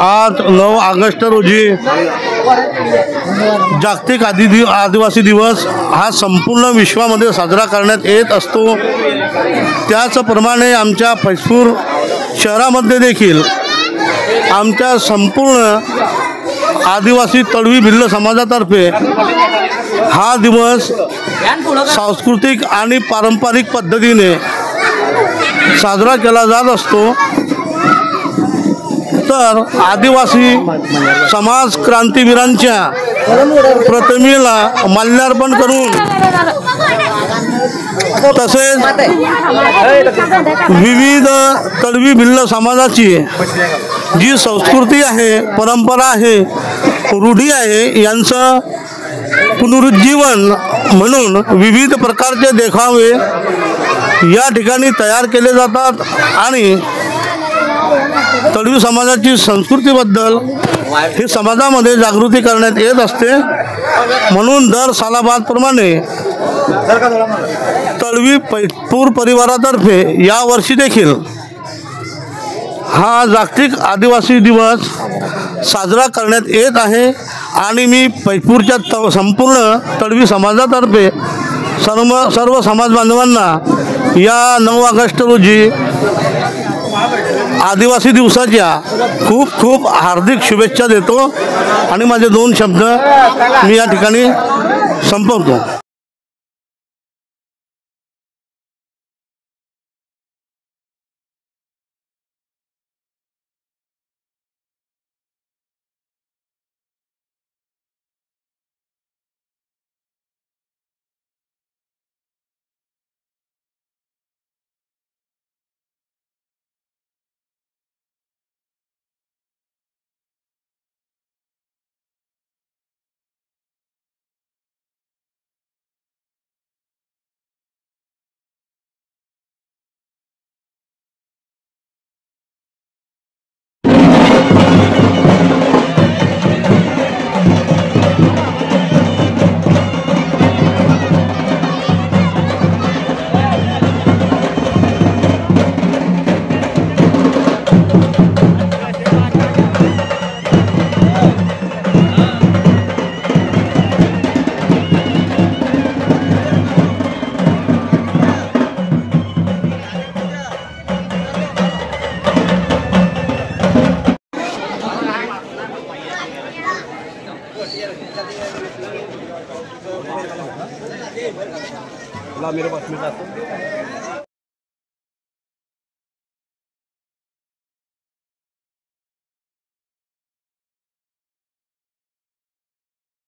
आज 9 ऑगस्ट रोजी जागतिक आदिवासी दिवस हा संपूर्ण विश्वामध्ये साजरा करण्यात येत असतो। त्याचप्रमाणे आमच्या फैजपूर शहरामध्ये देखील आमच्या संपूर्ण आदिवासी तळवी भिल्ल समाजातर्फे हा दिवस सांस्कृतिक आणि पारंपरिक पद्धतीने साजरा केला जात असतो। तर आदिवासी समाज क्रांतीवीरांच्या प्रतिमेला माल्यार्पण करून तसेच विविध तळवी भिल्ल समाजाची जी संस्कृती आहे, परंपरा आहे, रूढी आहे यांचं पुनरुज्जीवन म्हणून विविध प्रकारचे देखावे या ठिकाणी तयार केले जातात आणि तळवी समाजाची संस्कृतीबद्दल ही समाजामध्ये जागृती करण्यात येत असते। म्हणून दर सालाबादप्रमाणे तळवी फैजपूर परिवारातर्फे यावर्षी देखील हा जागतिक आदिवासी दिवस साजरा करण्यात येत आहे आणि मी फैजपूरच्या संपूर्ण तळवी समाजातर्फे सर्व समाज बांधवांना या 9 ऑगस्ट रोजी आदिवासी दिवसाच्या खूप खूप हार्दिक शुभेच्छा देतो आणि माझे 2 शब्द मी या ठिकाणी संपवतो। मेरे पास